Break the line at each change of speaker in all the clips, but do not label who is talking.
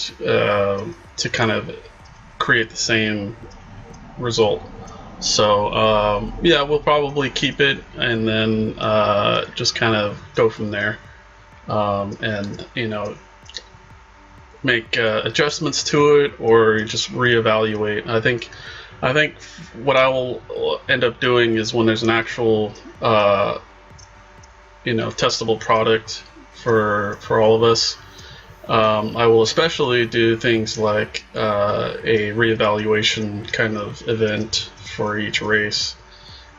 to kind of create the same result. So yeah, we'll probably keep it and then just kind of go from there, and make adjustments to it or just reevaluate. I think what I will end up doing is when there's an actual testable product for all of us. I will especially do things like a reevaluation kind of event for each race.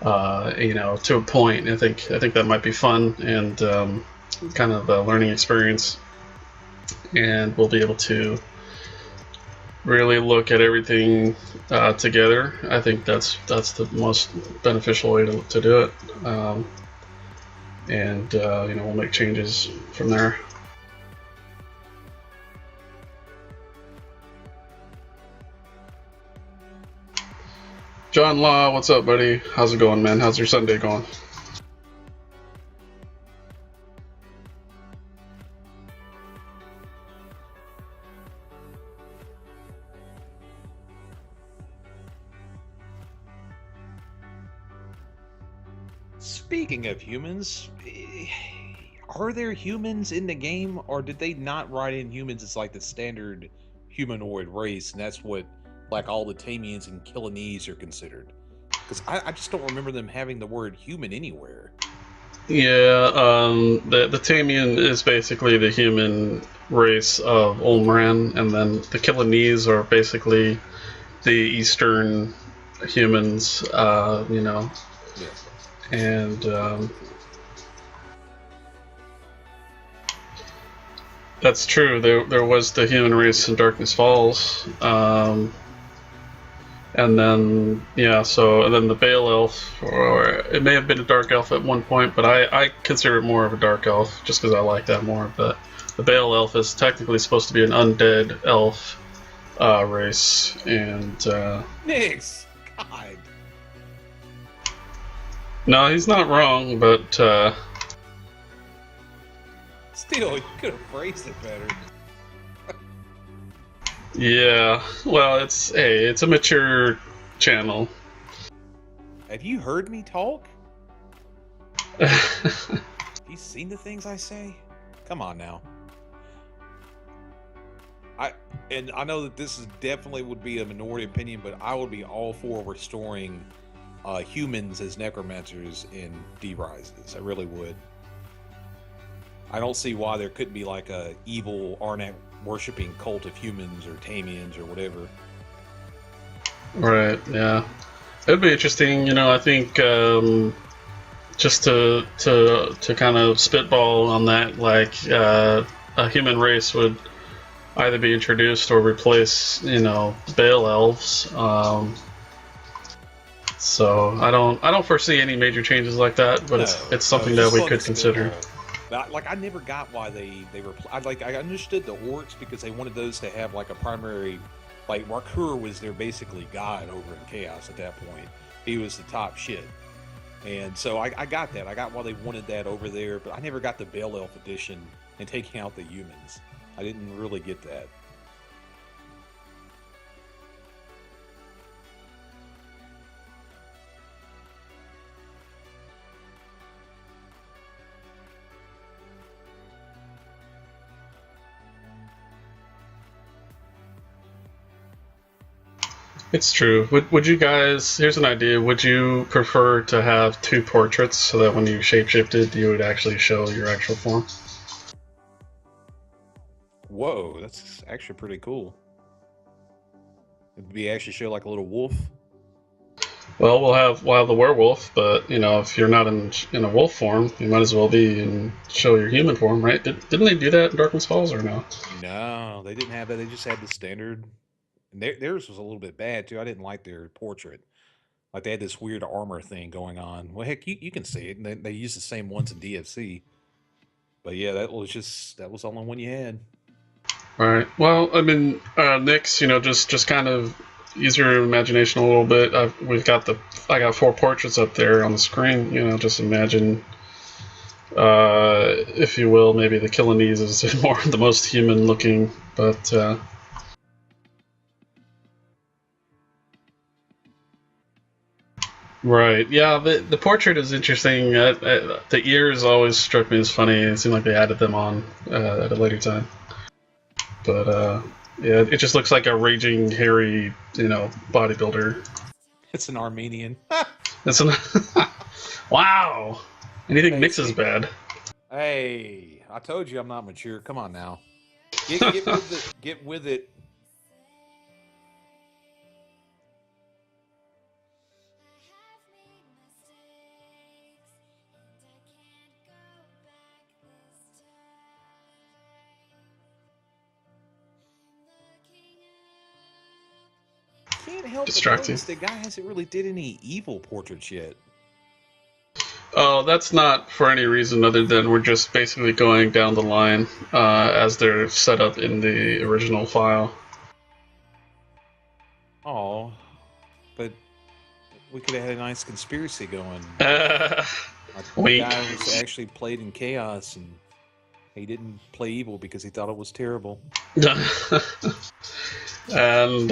To a point. I think that might be fun and kind of a learning experience, and we'll be able to really look at everything together. I think that's the most beneficial way to do it, and we'll make changes from there. John Law, what's up, buddy? How's it going, man? How's your Sunday going?
Speaking of humans, are there humans in the game, or did they not write in humans as like the standard humanoid race, and that's what like all the Tamians and Killinese are considered? Because I just don't remember them having the word human anywhere.
Yeah, the Tamian is basically the human race of Olmran, and then the Killinese are basically the Eastern humans,
Yes.
and that's true. There was the human race in Darkness Falls, and then and then the Bale Elf, or it may have been a Dark Elf at one point, but I consider it more of a Dark Elf just because I like that more. But the Bale Elf is technically supposed to be an undead elf race, and
Nix, God.
No, he's not wrong, but
Still, you could have phrased it better.
yeah. Well, it's a mature channel.
Have you heard me talk? Have you seen the things I say? Come on now. I know that this is definitely would be a minority opinion, but I would be all for restoring humans as necromancers in D-Rises. I really would. I don't see why there couldn't be like a evil Arnak worshipping cult of humans or Tamians or whatever.
Right. Yeah. It'd be interesting. I think just to kind of spitball on that, like a human race would either be introduced or replace, Bale elves. So I don't foresee any major changes like that, but it's something that we could consider.
I never got why they were. I understood the orcs because they wanted those to have like a primary, like Rakur was their basically god over in Chaos at that point. He was the top shit, and so I got that. I got why they wanted that over there, but I never got the Bale Elf edition and taking out the humans. I didn't really get that.
It's true. Would you guys? Here's an idea. Would you prefer to have two portraits so that when you shapeshifted, you would actually show your actual form?
Whoa, that's actually pretty cool. It'd be actually show like a little wolf.
Well, we'll have the werewolf, but if you're not in a wolf form, you might as well be and show your human form, right? Didn't they do that in Darkness Falls or no?
No, they didn't have that. They just had the standard. And theirs was a little bit bad too. I didn't like their portrait. Like they had this weird armor thing going on. Well, heck, you can see it. And they used the same ones in DFC. But yeah, that was the only one you had.
All right. Well, I mean, Nyx, just kind of use your imagination a little bit. I got 4 portraits up there on the screen. Just imagine, if you will, maybe the Killinese is more the most human looking, But right, yeah, the portrait is interesting. The ears always struck me as funny. It seemed like they added them on at a later time. But yeah, it just looks like a raging, hairy, bodybuilder.
It's an Armenian.
It's an wow. Anything
Hey,
mixes
see.
bad.
Hey, I told you I'm not mature. Come on now. Get with it. Get with it. Can't help but
Distracting.
notice the guy hasn't really did any evil portraits yet.
Oh, that's not for any reason other than we're just basically going down the line as they're set up in the original file.
Oh, but we could have had a nice conspiracy going. A
Wink.
guy was actually played in chaos, and he didn't play evil because he thought it was terrible.
And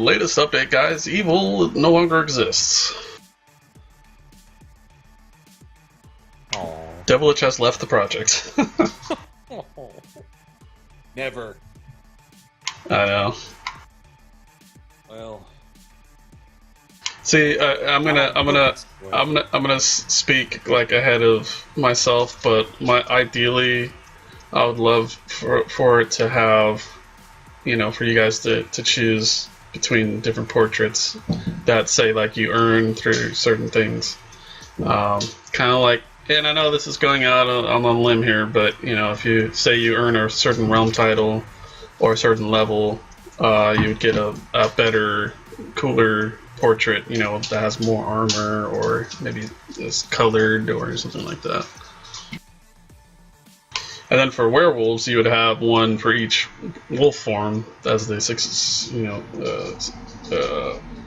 latest update, guys, evil no longer exists.
Oh,
Devilich has left the project.
never.
I know.
Well,
see, I'm gonna speak like ahead of myself, but ideally, I would love for it to have, for you guys to choose between different portraits that say like you earn through certain things. Kind of like, and I know this is going out on a limb here, but if you say you earn a certain realm title or a certain level, you would get a better, cooler portrait, that has more armor or maybe is colored or something like that. And then for werewolves, you would have one for each wolf form as they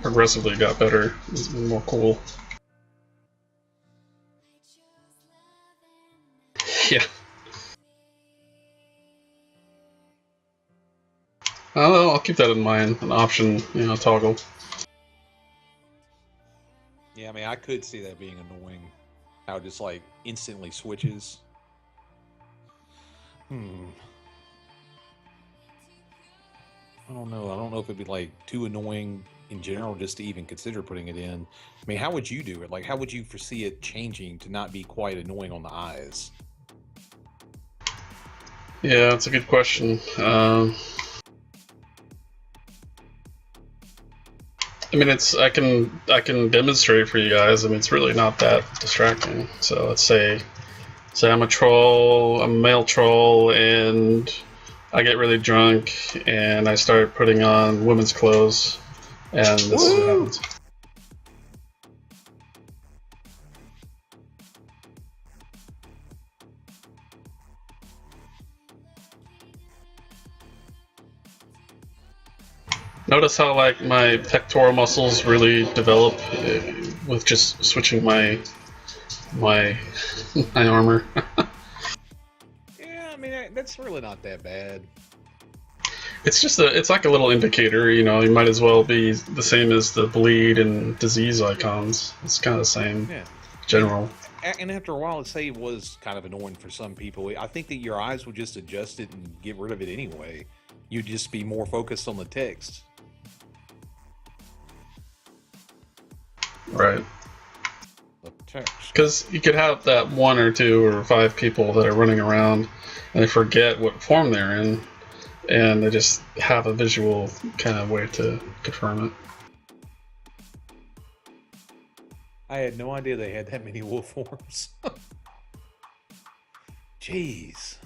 progressively got better, more cool. Yeah. I'll keep that in mind. An option, toggle.
yeah, I mean, I could see that being annoying. How it just like instantly switches. I don't know. I don't know if it'd be like too annoying in general just to even consider putting it in. I mean, how would you do it? Like, how would you foresee it changing to not be quite annoying on the eyes?
Yeah, that's a good question. I mean, I can demonstrate for you guys. I mean, it's really not that distracting. So let's say I'm a troll, I'm a male troll, and I get really drunk and I start putting on women's clothes, and this is what happens. Notice how like my pectoral muscles really develop with just switching my my armor.
Yeah, I mean, that's really not that bad.
It's like a little indicator, you might as well be the same as the bleed and disease icons. It's kind of the same,
Yeah.
general.
And after a while, let's say it was kind of annoying for some people. I think that your eyes would just adjust it and get rid of it anyway. You'd just be more focused on the text.
Right.
The text.
Because you could have that 1 or 2 or 5 people that are running around and they forget what form they're in, and they just have a visual kind of way to confirm it.
I had no idea they had that many wolf forms. Jeez.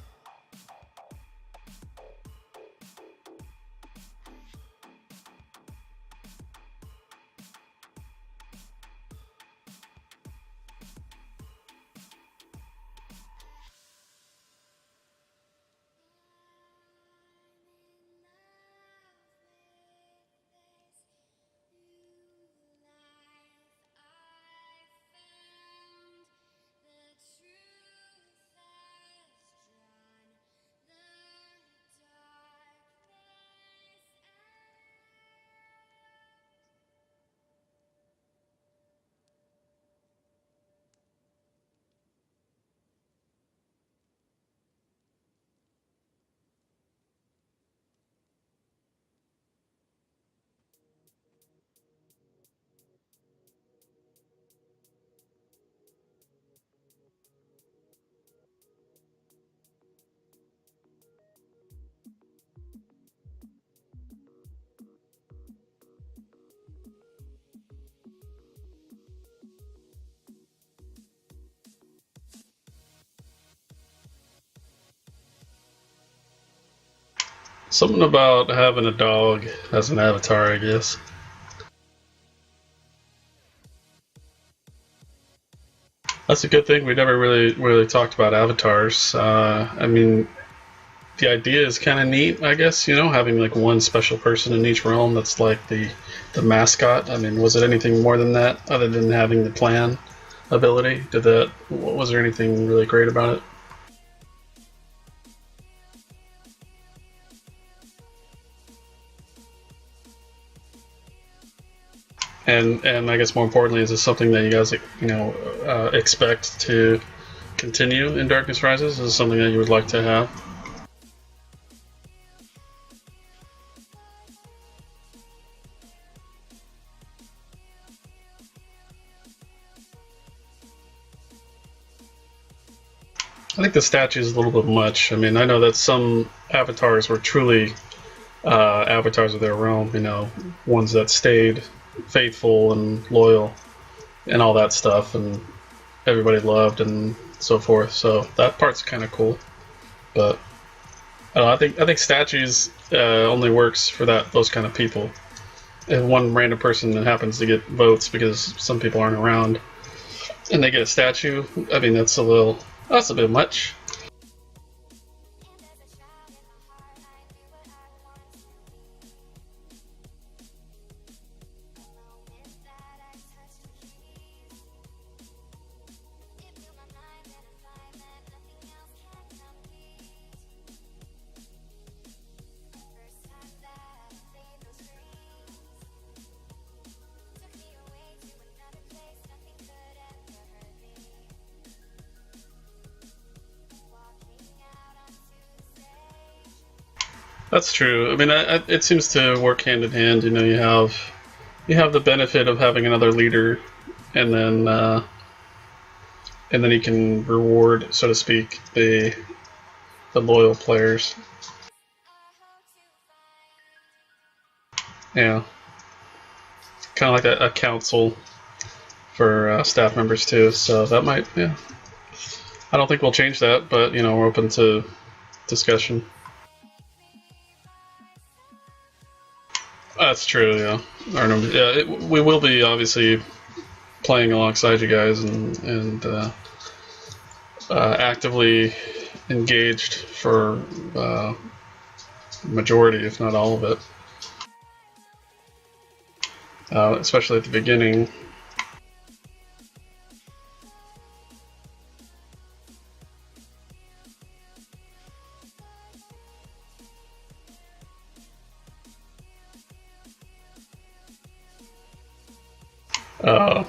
Something about having a dog as an avatar, I guess. That's a good thing. We never really talked about avatars. I mean, the idea is kind of neat, I guess. You know, having like one special person in each realm that's like the mascot. I mean, was it anything more than that, other than having the plan ability? Was there anything really great about it? And I guess more importantly, is this something that you guys expect to continue in Darkness Rises? Is this something that you would like to have? I think the statue is a little bit much. I mean, I know that some avatars were truly avatars of their realm. You know, ones that stayed faithful and loyal and all that stuff, and everybody loved and so forth. So that part's kind of cool. But I think statues only works for those kind of people. If one random person that happens to get votes because some people aren't around, and they get a statue, I mean that's a bit much. That's true. I mean, it seems to work hand in hand. You know, you have the benefit of having another leader, and then you can reward, so to speak, the loyal players. Yeah, kind of like a council for staff members too. So that might, yeah. I don't think we'll change that, but we're open to discussion. That's true. Yeah, yeah. We will be obviously playing alongside you guys and actively engaged for majority, if not all of it. Especially at the beginning.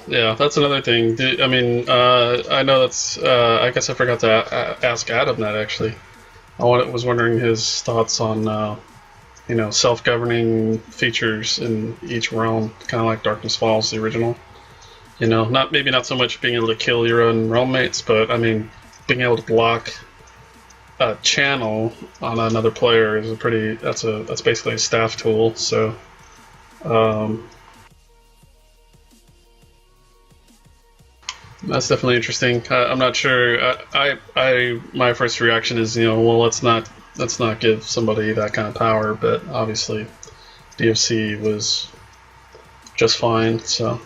Yeah, that's another thing. I mean, I know that's. I guess I forgot to ask Adam that actually. Was wondering his thoughts on, self-governing features in each realm, kind of like Darkness Falls, the original. Not so much being able to kill your own realm mates, but I mean, being able to block a channel on another player is that's basically a staff tool. So. Um, That's definitely interesting. I'm not sure. My first reaction is, well, let's not give somebody that kind of power. But obviously, DFC was just fine. So